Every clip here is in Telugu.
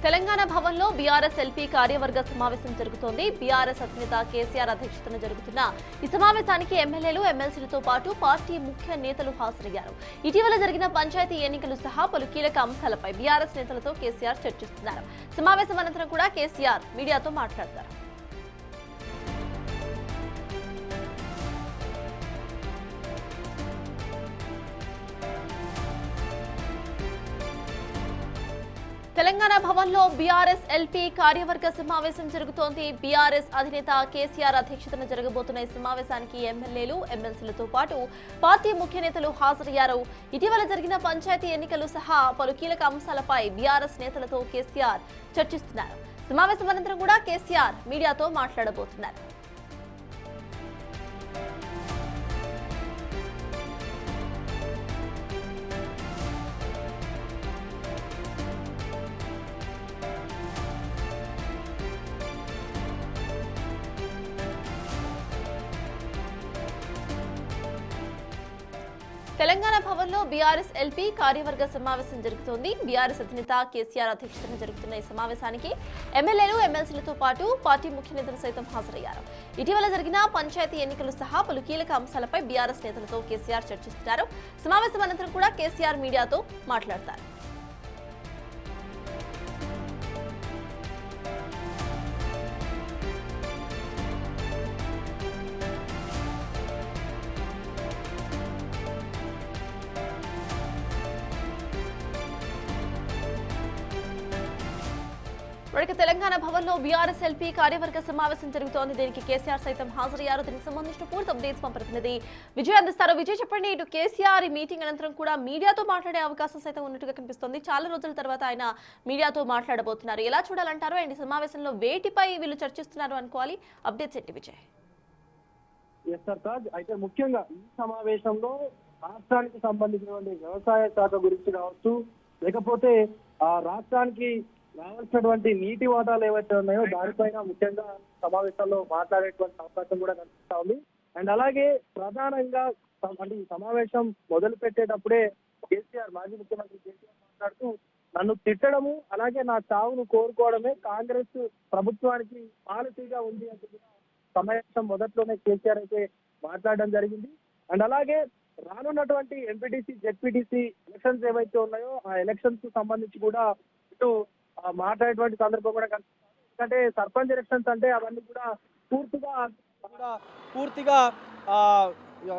తెలంగాణ భవన్లో బీఆర్ఎస్ ఎల్పీ కార్యవర్గ సమావేశం జరుగుతోంది. బీఆర్ఎస్ అధినేత కేసీఆర్ అధ్యక్షతన జరుగుతున్న ఈ సమావేశానికి ఎమ్మెల్యేలు, ఎమ్మెల్సీలతో పాటు పార్టీ ముఖ్య నేతలు హాజరయ్యారు. ఇటీవల జరిగిన పంచాయతీ ఎన్నికలు సహా పలు కీలక అంశాలపై బీఆర్ఎస్ నేతలతో కేసీఆర్ చర్చిస్తున్నారు. సమావేశం అనంతరం కూడా కేసీఆర్ మీడియాతో మాట్లాడతారు. తెలంగాణ భవన్లో బీఆర్ఎస్ ఎల్పీ కార్యవర్గ సమావేశం జరుగుతోంది. బీఆర్ఎస్ అధినేత కేసీఆర్ అధ్యక్షతన జరగబోతున్న ఈ సమావేశానికి ఎమ్మెల్యేలు, ఎమ్మెల్సీలతో పాటు పార్టీ ముఖ్య నేతలు హాజరయ్యారు. ఇటీవల జరిగిన పంచాయతీ ఎన్నికలు సహా పలు కీలక అంశాలపై బీఆర్ఎస్ నేతలతో కేసీఆర్ చర్చిస్తున్నారు. సమావేశం అనంతరం కూడా కేసీఆర్ మీడియాతో మాట్లాడబోతున్నారు. తెలంగాణ భవన్లో బీఆర్ఎస్ ఎల్పీ కార్యవర్గ సమావేశం జరుగుతోంది. బీఆర్ఎస్ అధినేత కేసీఆర్ అధ్యక్షతన జరుగుతున్న ఈ సమావేశానికి ఎమ్మెల్యేలు, ఎమ్మెల్సీలతో పాటు పార్టీ ముఖ్య నేతలు సైతం హాజరయ్యారు. ఇటీవల జరిగిన పంచాయతీ ఎన్నికలు సహా పలు కీలక అంశాలపై బీఆర్ఎస్ నేతలతో కేసీఆర్ చర్చిస్తున్నారు. సమావేశం అనంతరం కూడా కేసీఆర్ మీడియాతో మాట్లాడతారు. తెలంగాణ భవన్లో బీఆర్ఎస్ ఎల్పీ కార్యవర్గ సమావేశం జరుగుతోంది. దీనికి కేసీఆర్ సైతం హాజరయ్యారు. దీనికి సంబంధించిన పూర్తి అప్డేట్స్ మా ప్రతినిధి విజయ్ అందిస్తారు. విజయ్, చెప్పండి, ఇటు కేసీఆర్ ఈ మీటింగ్ అనంతరం కూడా మీడియాతో మాట్లాడే అవకాశం సైతం ఉన్నట్టుగా కనిపిస్తోంది. చాలా రోజుల తర్వాత ఆయన మీడియాతో మాట్లాడబోతున్నారు. ఎలా చూడాలంటారు? అండ్ ఈ సమావేశంలో వేటిపై వీళ్ళు చర్చిస్తున్నారు అనుకోవాలి? అప్డేట్స్ ఏంటి విజయ్? అయితే ముఖ్యంగా ఈ సమావేశంలో రాష్ట్రానికి సంబంధించినటువంటి వ్యవసాయ శాఖ గురించి కావచ్చు, లేకపోతే ఆ రాష్ట్రానికి రావాల్సినటువంటి నీటి వాటాలు ఏవైతే ఉన్నాయో దానిపైన ముఖ్యంగా సమావేశాల్లో మాట్లాడేటువంటి అవకాశం కూడా కనిపిస్తా ఉంది. అండ్ అలాగే ప్రధానంగా అంటే ఈ సమావేశం మొదలు పెట్టేటప్పుడే కేసీఆర్, మాజీ ముఖ్యమంత్రి కేసీఆర్ మాట్లాడుతూ నన్ను తిట్టడము, అలాగే నా చావును కోరుకోవడమే కాంగ్రెస్ ప్రభుత్వానికి పాలసీగా ఉంది అని కూడా సమావేశం మొదట్లోనే కేసీఆర్ అయితే మాట్లాడడం జరిగింది. అండ్ అలాగే రానున్నటువంటి ఎంపీటీసీ, జెడ్పీటీసీ ఎలక్షన్స్ ఏవైతే ఉన్నాయో ఆ ఎలక్షన్స్ కు సంబంధించి కూడా ఇటు మాట్లాడేటువంటి సందర్భం కూడా కనిపిస్తుంది. ఎందుకంటే సర్పంచ్ ఎలక్షన్స్ అంటే అవన్నీ కూడా పూర్తిగా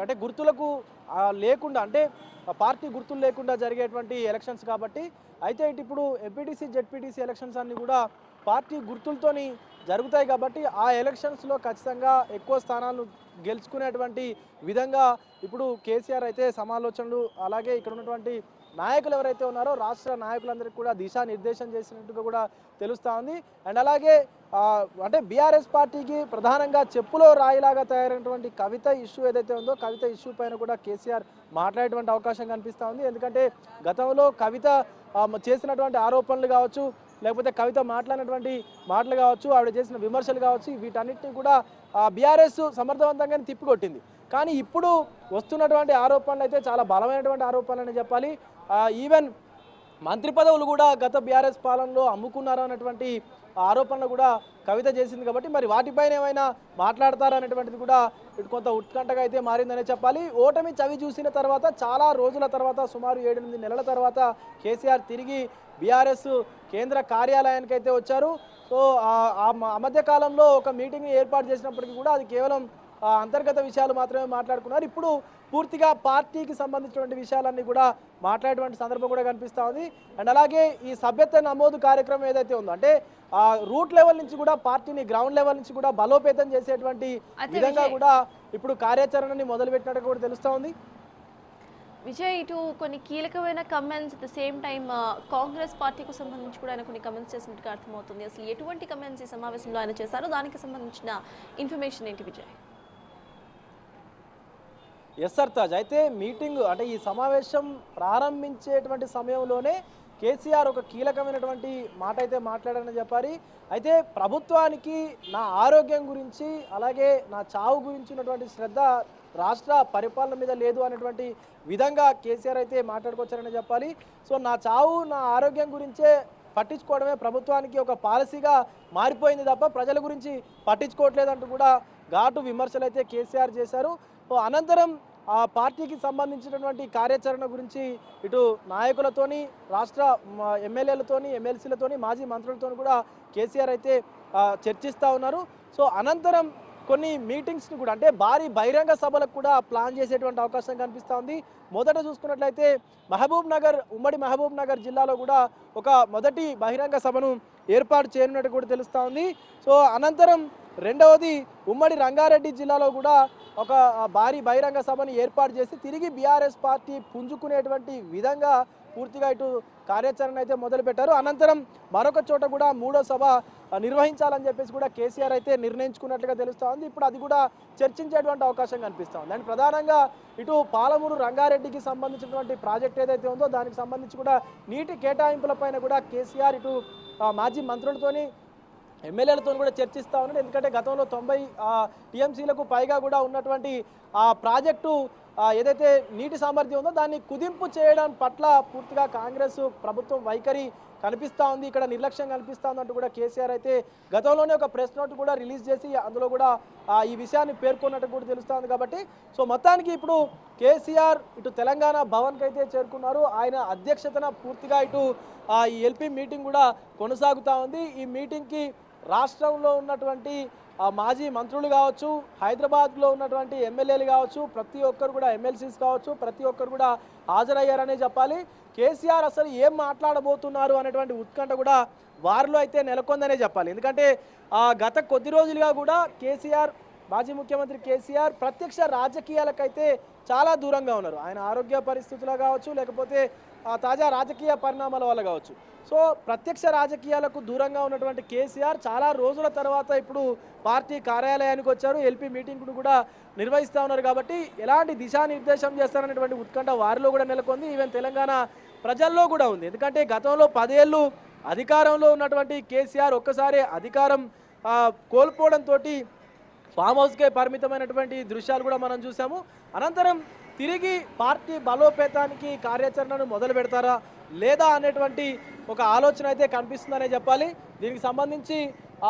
అంటే గుర్తులకు లేకుండా, అంటే పార్టీ గుర్తులు లేకుండా జరిగేటువంటి ఎలక్షన్స్ కాబట్టి, అయితే ఇప్పుడు ఎంపీటీసీ, జెడ్పీటీసీ ఎలక్షన్స్ అన్ని కూడా పార్టీ గుర్తులతోని జరుగుతాయి కాబట్టి ఆ ఎలక్షన్స్లో ఖచ్చితంగా ఎక్కువ స్థానాలు గెలుచుకునేటువంటి విధంగా ఇప్పుడు కేసీఆర్ అయితే సమాలోచనలు, అలాగే ఇక్కడ ఉన్నటువంటి నాయకులు ఎవరైతే ఉన్నారో రాష్ట్ర నాయకులందరికీ కూడా దిశానిర్దేశం చేసినట్టుగా కూడా తెలుస్తూ ఉంది. అండ్ అలాగే అంటే బీఆర్ఎస్ పార్టీకి ప్రధానంగా చెప్పులో రాయిలాగా తయారైనటువంటి కవిత ఇష్యూ ఏదైతే ఉందో, కవిత ఇష్యూ పైన కూడా కేసీఆర్ మాట్లాడేటువంటి అవకాశం కనిపిస్తూ ఉంది. ఎందుకంటే గతంలో కవిత చేసినటువంటి ఆరోపణలు కావచ్చు, లేకపోతే కవిత మాట్లాడినటువంటి మాటలు కావచ్చు, ఆవిడ చేసిన విమర్శలు కావచ్చు, వీటన్నిటిని కూడా బీఆర్ఎస్ సమర్థవంతంగానే తిప్పికొట్టింది. కానీ ఇప్పుడు వస్తున్నటువంటి ఆరోపణలు అయితే చాలా బలమైనటువంటి ఆరోపణలు అని చెప్పాలి. ఈవెన్ మంత్రి పదవులు కూడా గత బీఆర్ఎస్ పాలనలో అమ్ముకున్నారు అన్నటువంటి ఆరోపణలు కూడా కవిత చేసింది. కాబట్టి మరి వాటిపైన ఏమైనా మాట్లాడతారనేటువంటిది కూడా ఇటు కొంత ఉత్కంఠగా అయితే మారిందనే చెప్పాలి. ఓటమి చవి చూసిన తర్వాత చాలా రోజుల తర్వాత, సుమారు 7-8 నెలల తర్వాత కేసీఆర్ తిరిగి బీఆర్ఎస్ కేంద్ర కార్యాలయానికి అయితే వచ్చారు. సో ఆ మధ్య కాలంలో ఒక మీటింగ్ ఏర్పాటు చేసినప్పటికీ కూడా అది కేవలం అంతర్గత విషయాలు మాత్రమే మాట్లాడుకున్నారు. ఇప్పుడు పూర్తిగా పార్టీకి సంబంధించినటువంటి విషయాలన్నీ కూడా మాట్లాడేటువంటి సందర్భం కూడా కనిపిస్తూ ఉంది. అండ్ అలాగే ఈ సభ్యత్వ నమోదు కార్యక్రమం ఏదైతే ఉందో, అంటే రూట్ లెవెల్ నుంచి కూడా పార్టీని గ్రౌండ్ లెవెల్ నుంచి కూడా బలోపేతం చేసేటువంటి విధంగా కూడా ఇప్పుడు కార్యాచరణని మొదలుపెట్టినట్టు కూడా తెలుస్తూ ఉంది. విజయ్, ఇటు కొన్ని కీలకమైన comments, at the same time Congress పార్టీకి సంబంధించి కూడా ఆయన కొన్ని కమెంట్స్ చేసినట్టుగా అర్థమవుతుంది. అసలు ఎటువంటి కమెంట్స్ ఈ సమావేశంలో ఆయన చేశారో దానికి సంబంధించిన ఇన్ఫర్మేషన్ ఏంటి విజయ్? ఎస్ఆర్ తాజ్, అయితే మీటింగ్ అంటే ఈ సమావేశం ప్రారంభించేటువంటి సమయంలోనే కేసీఆర్ ఒక కీలకమైనటువంటి మాట అయితే మాట్లాడారని చెప్పాలి. అయితే ప్రభుత్వానికి నా ఆరోగ్యం గురించి, అలాగే నా చావు గురించి ఉన్నటువంటి శ్రద్ధ రాష్ట్ర పరిపాలన మీద లేదు అనేటువంటి విధంగా కేసీఆర్ అయితే మాట్లాడుకొచ్చారని చెప్పాలి. సో నా చావు, నా ఆరోగ్యం గురించే పట్టించుకోవడమే ప్రభుత్వానికి ఒక పాలసీగా మారిపోయింది తప్ప ప్రజల గురించి పట్టించుకోవట్లేదంటూ కూడా ఘాటు విమర్శలు అయితే కేసీఆర్ చేశారు. అనంతరం ఆ పార్టీకి సంబంధించినటువంటి కార్యాచరణ గురించి ఇటు నాయకులతోని, రాష్ట్ర ఎమ్మెల్యేలతోని, ఎమ్మెల్సీలతోని, మాజీ మంత్రులతోని కూడా కేసీఆర్ అయితే చర్చిస్తూ ఉన్నారు. సో అనంతరం కొన్ని మీటింగ్స్ని కూడా అంటే భారీ బహిరంగ సభలకు కూడా ప్లాన్ చేసేటువంటి అవకాశం కనిపిస్తూ ఉంది. మొదట చూసుకున్నట్లయితే ఉమ్మడి మహబూబ్ నగర్ జిల్లాలో కూడా ఒక మొదటి బహిరంగ సభను ఏర్పాటు చేయనున్నట్టు కూడా తెలుస్తూ ఉంది. సో అనంతరం రెండవది ఉమ్మడి రంగారెడ్డి జిల్లాలో కూడా ఒక భారీ బహిరంగ సభను ఏర్పాటు చేసి తిరిగి బీఆర్ఎస్ పార్టీ పుంజుకునేటువంటి విధంగా పూర్తిగా ఇటు కార్యాచరణ అయితే మొదలుపెట్టారు. అనంతరం మరొక చోట కూడా మూడో సభ నిర్వహించాలని చెప్పేసి కూడా కేసీఆర్ అయితే నిర్ణయించుకున్నట్లుగా తెలుస్తూ ఉంది. ఇప్పుడు అది కూడా చర్చించేటువంటి అవకాశం కనిపిస్తూ ఉంది. అండ్ ప్రధానంగా ఇటు పాలమూరు రంగారెడ్డికి సంబంధించినటువంటి ప్రాజెక్ట్ ఏదైతే ఉందో దానికి సంబంధించి కూడా నీటి కేటాయింపులపైన కూడా కేసీఆర్ ఇటు మాజీ మంత్రులతోని, ఎమ్మెల్యేలతో కూడా చర్చిస్తూ ఉన్నాడు. ఎందుకంటే గతంలో 90 టీఎంసీలకు పైగా కూడా ఉన్నటువంటి ఆ ప్రాజెక్టు ఏదైతే నీటి సామర్థ్యం ఉందో దాన్ని కుదింపు చేయడం పట్ల పూర్తిగా కాంగ్రెస్ ప్రభుత్వం వైఖరి కనిపిస్తూ ఉంది, ఇక్కడ నిర్లక్ష్యం కనిపిస్తూ ఉందంటూ కూడా కేసీఆర్ అయితే గతంలోనే ఒక ప్రెస్ నోట్ కూడా రిలీజ్ చేసి అందులో కూడా ఈ విషయాన్ని పేర్కొన్నట్టు కూడా తెలుస్తుంది. కాబట్టి సో మొత్తానికి ఇప్పుడు కేసీఆర్ ఇటు తెలంగాణ భవన్కి అయితే చేరుకున్నారు. ఆయన అధ్యక్షతన పూర్తిగా ఇటు ఈ ఎల్పీ మీటింగ్ కూడా కొనసాగుతూ ఉంది. ఈ మీటింగ్కి రాష్ట్రంలో ఉన్నటువంటి మాజీ మంత్రులు కావచ్చు, హైదరాబాద్లో ఉన్నటువంటి ఎమ్మెల్యేలు కావచ్చు, ప్రతి ఒక్కరు కూడా ఎమ్మెల్సీస్ కావచ్చు, ప్రతి ఒక్కరు కూడా హాజరయ్యారనే చెప్పాలి. కేసీఆర్ అసలు ఏం మాట్లాడబోతున్నారు అనేటువంటి ఉత్కంఠ కూడా వారిలో అయితే నెలకొందనే చెప్పాలి. ఎందుకంటే గత కొద్ది రోజులుగా కూడా మాజీ ముఖ్యమంత్రి కేసీఆర్ ప్రత్యక్ష రాజకీయాలకైతే చాలా దూరంగా ఉన్నారు. ఆయన ఆరోగ్య పరిస్థితులు కావచ్చు, లేకపోతే తాజా రాజకీయ పరిణామాల వల్ల కావచ్చు. సో ప్రత్యక్ష రాజకీయాలకు దూరంగా ఉన్నటువంటి కేసీఆర్ చాలా రోజుల తర్వాత ఇప్పుడు పార్టీ కార్యాలయానికి వచ్చారు. ఎల్పీ మీటింగ్ను కూడా నిర్వహిస్తూ ఉన్నారు. కాబట్టి ఎలాంటి దిశానిర్దేశం చేస్తారనేటువంటి ఉత్కంఠ వారిలో కూడా నెలకొంది. ఈవెన్ తెలంగాణ ప్రజల్లో కూడా ఉంది. ఎందుకంటే గతంలో 10 ఏళ్ళు అధికారంలో ఉన్నటువంటి కేసీఆర్ ఒక్కసారి అధికారం కోల్పోవడంతో ఫామ్ హౌస్కే పరిమితమైనటువంటి దృశ్యాలు కూడా మనం చూసాము. అనంతరం తిరిగి పార్టీ బలోపేతానికి కార్యాచరణను మొదలు పెడతారా లేదా అనేటువంటి ఒక ఆలోచన అయితే కనిపిస్తుందనే చెప్పాలి. దీనికి సంబంధించి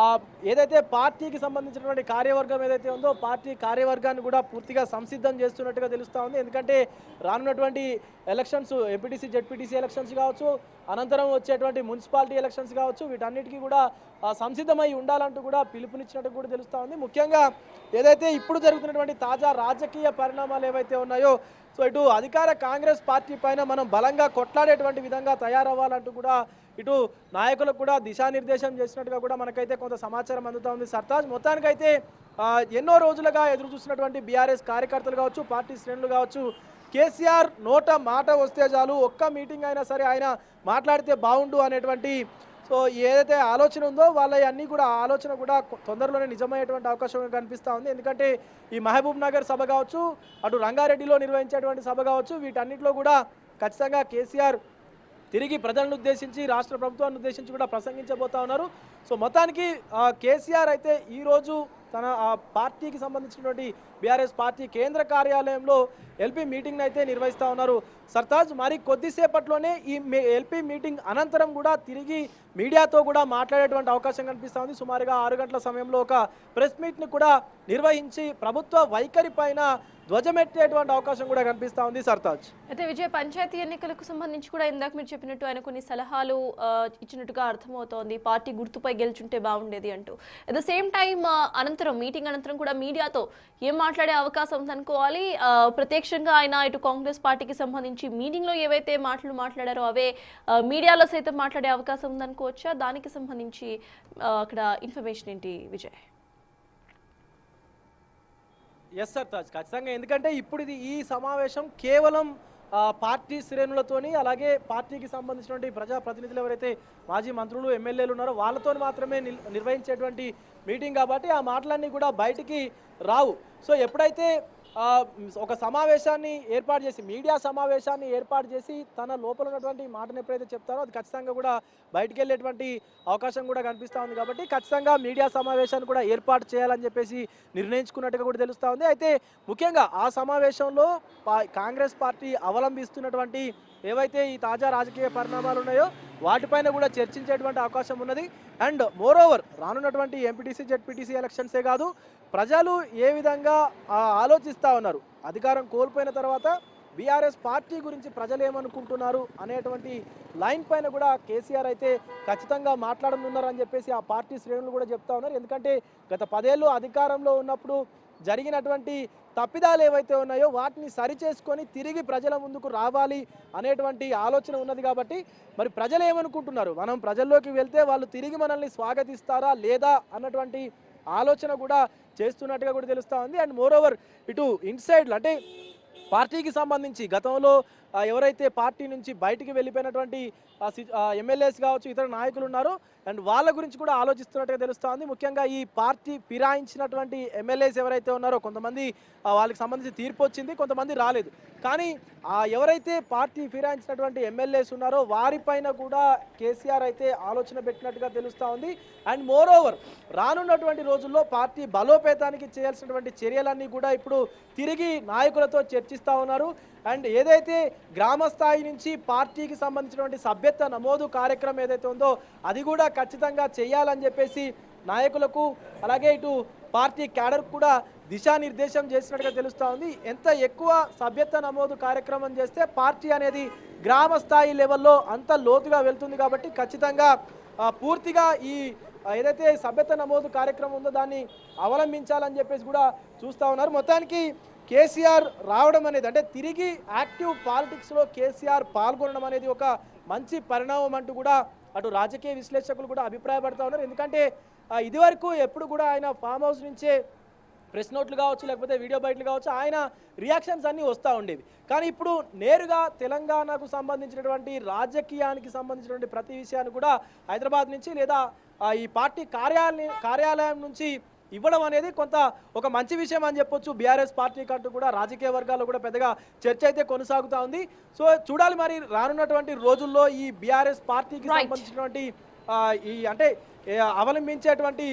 ఏదైతే పార్టీకి సంబంధించినటువంటి కార్యవర్గం ఏదైతే ఉందో పార్టీ కార్యవర్గాన్ని కూడా పూర్తిగా సంసిద్ధం చేస్తున్నట్టుగా తెలుస్తూ ఉంది. ఎందుకంటే రానున్నటువంటి ఎలక్షన్స్, ఎంపీటీసీ జెడ్పీటీసీ ఎలక్షన్స్ కావచ్చు, అనంతరం వచ్చేటువంటి మున్సిపాలిటీ ఎలక్షన్స్ కావచ్చు, వీటన్నిటికీ కూడా సంసిద్ధమై ఉండాలంటూ కూడా పిలుపునిచ్చినట్టు కూడా తెలుస్తూ ఉంది. ముఖ్యంగా ఏదైతే ఇప్పుడు జరుగుతున్నటువంటి తాజా రాజకీయ పరిణామాలు ఏవైతే ఉన్నాయో సో ఇటు అధికార కాంగ్రెస్ పార్టీ పైన మనం బలంగా కొట్లాడేటువంటి విధంగా తయారవ్వాలంటూ కూడా ఇటు నాయకులకు కూడా దిశానిర్దేశం చేసినట్టుగా కూడా మనకైతే కొంత సమాచారం అందుతూ ఉంది. సర్తాజ్ మొత్తానికైతే ఎన్నో రోజులుగా ఎదురు చూస్తున్నటువంటి బీఆర్ఎస్ కార్యకర్తలు కావచ్చు, పార్టీ శ్రేణులు కావచ్చు, కేసీఆర్ నోట మాట వస్తే చాలు, ఒక్క మీటింగ్ అయినా సరే ఆయన మాట్లాడితే బాగుండు అనేటువంటి సో ఏదైతే ఆలోచన ఉందో వాళ్ళ అన్నీ కూడా ఆలోచన కూడా తొందరలోనే నిజమయ్యేటువంటి అవకాశం కనిపిస్తూ ఉంది. ఎందుకంటే ఈ మహబూబ్ నగర్ సభ కావచ్చు, అటు రంగారెడ్డిలో నిర్వహించేటువంటి సభ కావచ్చు, వీటన్నిటిలో కూడా ఖచ్చితంగా కేసీఆర్ తిరిగి ప్రజలను ఉద్దేశించి, రాష్ట్ర ప్రభుత్వాన్ని ఉద్దేశించి కూడా ప్రసంగించబోతా ఉన్నారు. సో మొత్తానికి కేసీఆర్ అయితే ఈరోజు తన పార్టీకి సంబంధించినటువంటి బీఆర్ఎస్ పార్టీ కేంద్ర కార్యాలయంలో ఎల్పీ మీటింగ్ అయితే నిర్వహిస్తూ ఉన్నారు. సర్తాజ్ మరి కొద్దిసేపట్లోనే ఈ ఎల్పీ మీటింగ్ అనంతరం కూడా తిరిగి మీడియాతో కూడా మాట్లాడేటువంటి అవకాశం కనిపిస్తూ ఉంది. సుమారుగా 6 గంటల సమయంలో ఒక ప్రెస్ మీట్ని కూడా నిర్వహించి ప్రభుత్వ వైఖరి పైన ధ్వజమెట్టేటువంటి అవకాశం కూడా కనిపిస్తూ ఉంది. సర్తాజ్ అయితే విజయ్, పంచాయతీ ఎన్నికలకు సంబంధించి కూడా ఇందాక మీరు చెప్పినట్టు ఆయన కొన్ని సలహాలు ఇచ్చినట్టుగా అర్థమవుతోంది. పార్టీ గుర్తుపై గెలుచుంటే బాగుండేది అంటూ. At the same time meeting అనంతరం కూడా మీడియాతో ఏం మాట్లాడే అవకాశం ఉందనుకోవాలి. ప్రత్యక్షంగా ఆయన ఇటు కాంగ్రెస్ పార్టీకి సంబంధించి మీటింగ్లో ఏవైతే మాటలు మాట్లాడారో అవే మీడియాలో సైతం మాట్లాడే అవకాశం ఉందనుకోవచ్చా? దానికి సంబంధించి అక్కడ ఇన్ఫర్మేషన్ ఏంటి విజయ్? ఎస్ సర్తాజ్, ఖచ్చితంగా. ఎందుకంటే ఇప్పుడు ఈ సమావేశం కేవలం పార్టీ శ్రేణులతోని, అలాగే పార్టీకి సంబంధించినటువంటి ప్రజాప్రతినిధులు ఎవరైతే మాజీ మంత్రులు, ఎమ్మెల్యేలు ఉన్నారో వాళ్ళతో మాత్రమే నిర్వహించేటువంటి మీటింగ్ కాబట్టి ఆ మాటలన్నీ కూడా బయటికి రావు. సో ఎప్పుడైతే ఒక సమావేశాన్ని ఏర్పాటు చేసి, మీడియా సమావేశాన్ని ఏర్పాటు చేసి తన లోపల ఉన్నటువంటి మాటను ఎప్పుడైతే చెప్తారో అది ఖచ్చితంగా కూడా బయటికి వెళ్ళేటువంటి అవకాశం కూడా కనిపిస్తూ ఉంది. కాబట్టి ఖచ్చితంగా మీడియా సమావేశాన్ని కూడా ఏర్పాటు చేయాలని చెప్పేసి నిర్ణయించుకున్నట్టుగా కూడా తెలుస్తూ ఉంది. అయితే ముఖ్యంగా ఆ సమావేశంలో కాంగ్రెస్ పార్టీ అవలంబిస్తున్నటువంటి ఏవైతే ఈ తాజా రాజకీయ పరిణామాలు ఉన్నాయో వాటిపైన కూడా చర్చించేటువంటి అవకాశం ఉన్నది. అండ్ మోర్ ఓవర్ రానున్నటువంటి ఎంపీటీసీ జెడ్పీటీసీ ఎలక్షన్సే కాదు, ప్రజలు ఏ విధంగా ఆలోచిస్తూ ఉన్నారు, అధికారం కోల్పోయిన తర్వాత బీఆర్ఎస్ పార్టీ గురించి ప్రజలు ఏమనుకుంటున్నారు అనేటువంటి లైన్ పైన కూడా కేసీఆర్ అయితే ఖచ్చితంగా మాట్లాడనున్నారని చెప్పేసి ఆ పార్టీ శ్రేణులు కూడా చెప్తా ఉన్నారు. ఎందుకంటే గత 10 ఏళ్ళు అధికారంలో ఉన్నప్పుడు జరిగినటువంటి తప్పిదాలు ఏవైతే ఉన్నాయో వాటిని సరిచేసుకొని తిరిగి ప్రజల ముందుకు రావాలి అనేటువంటి ఆలోచన ఉన్నది. కాబట్టి మరి ప్రజలు ఏమనుకుంటున్నారు, మనం ప్రజల్లోకి వెళ్తే వాళ్ళు తిరిగి మనల్ని స్వాగతిస్తారా లేదా అన్నటువంటి ఆలోచన కూడా చేస్తున్నట్టుగా కూడా తెలుస్తూ ఉంది. అండ్ మోర్ ఓవర్ ఇటు ఇన్సైడ్లు అంటే పార్టీకి సంబంధించి గతంలో ఎవరైతే పార్టీ నుంచి బయటికి వెళ్ళిపోయినటువంటి ఎమ్మెల్యేస్ కావచ్చు, ఇతర నాయకులు ఉన్నారో అండ్ వాళ్ళ గురించి కూడా ఆలోచిస్తున్నట్టుగా తెలుస్తోంది. ముఖ్యంగా ఈ పార్టీ ఫిరాయించినటువంటి ఎమ్మెల్యేస్ ఎవరైతే ఉన్నారో కొంతమంది వాళ్ళకి సంబంధించి తీర్పు వచ్చింది, కొంతమంది రాలేదు. కానీ ఎవరైతే పార్టీ ఫిరాయించినటువంటి ఎమ్మెల్యేస్ ఉన్నారో వారిపైన కూడా కేసీఆర్ అయితే ఆలోచన పెట్టినట్టుగా తెలుస్తూ ఉంది. అండ్ మోర్ ఓవర్ రానున్నటువంటి రోజుల్లో పార్టీ బలోపేతానికి చేయాల్సినటువంటి చర్యలన్నీ కూడా ఇప్పుడు తిరిగి నాయకులతో చర్చిస్తూ ఉన్నారు. అండ్ ఏదైతే గ్రామ స్థాయి నుంచి పార్టీకి సంబంధించినటువంటి సభ్యత్వ నమోదు కార్యక్రమం ఏదైతే ఉందో అది కూడా ఖచ్చితంగా చేయాలని చెప్పేసి నాయకులకు అలాగే ఇటు పార్టీ క్యాడర్ కూడా దిశానిర్దేశం చేసినట్టుగా తెలుస్తూ ఉంది. ఎంత ఎక్కువ సభ్యత్వ నమోదు కార్యక్రమం చేస్తే పార్టీ అనేది గ్రామ స్థాయి లెవెల్లో అంత లోతుగా వెళ్తుంది. కాబట్టి ఖచ్చితంగా పూర్తిగా ఈ ఏదైతే సభ్యత్వ నమోదు కార్యక్రమం ఉందో దాన్ని అవలంబించాలని చెప్పేసి కూడా చూస్తూ ఉన్నారు. మొత్తానికి కేసీఆర్ రావడం అనేది అంటే తిరిగి యాక్టివ్ పాలిటిక్స్లో కేసీఆర్ పాల్గొనడం అనేది ఒక మంచి పరిణామం అంటూ కూడా అటు రాజకీయ విశ్లేషకులు కూడా అభిప్రాయపడుతూ ఉన్నారు. ఎందుకంటే ఇదివరకు ఎప్పుడు కూడా ఆయన ఫామ్ హౌస్ నుంచే ప్రెస్ నోట్లు కావచ్చు లేకపోతే వీడియో బయటలు కావచ్చు ఆయన రియాక్షన్స్ అన్నీ వస్తూ ఉండేవి. కానీ ఇప్పుడు నేరుగా తెలంగాణకు సంబంధించినటువంటి రాజకీయానికి సంబంధించినటువంటి ప్రతి విషయాన్ని కూడా హైదరాబాద్ నుంచి లేదా ఈ పార్టీ కార్యాలయం నుంచి ఇవ్వడం అనేది కొంత ఒక మంచి విషయం అని చెప్పొచ్చు. బీఆర్ఎస్ పార్టీ కంటూ కూడా రాజకీయ వర్గాల్లో కూడా పెద్దగా చర్చ అయితే కొనసాగుతూ ఉంది. సో చూడాలి మరి రానున్నటువంటి రోజుల్లో ఈ బీఆర్ఎస్ పార్టీకి సంబంధించినటువంటి ఈ అంటే అవలంబించేటువంటి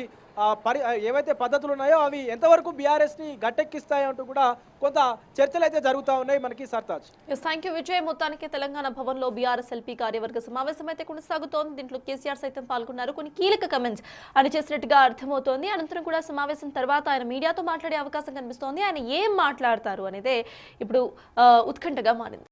ఏవైతే పద్ధతులు ఉన్నాయో అవి ఎంతవరకు బీఆర్ఎస్ని గట్టెక్కిస్తాయో అంటూ కూడా కొంత చర్చలు అయితే జరుగుతూ ఉన్నాయి. మనకి సర్తాజ్. Thank you Vijay. మొత్తానికి తెలంగాణ భవన్లో బీఆర్ఎస్ ఎల్పీ కార్యవర్గ సమావేశం అయితే కొనసాగుతోంది. దీంట్లో కేసీఆర్ సైతం పాల్గొన్నారు. కొన్ని కీలక కమెంట్స్ అని చేసినట్టుగా అర్థమవుతోంది. అనంతరం కూడా సమావేశం తర్వాత ఆయన మీడియాతో మాట్లాడే అవకాశం కనిపిస్తోంది. ఆయన ఏం మాట్లాడతారు అనేదే ఇప్పుడు ఉత్కంఠగా మారింది.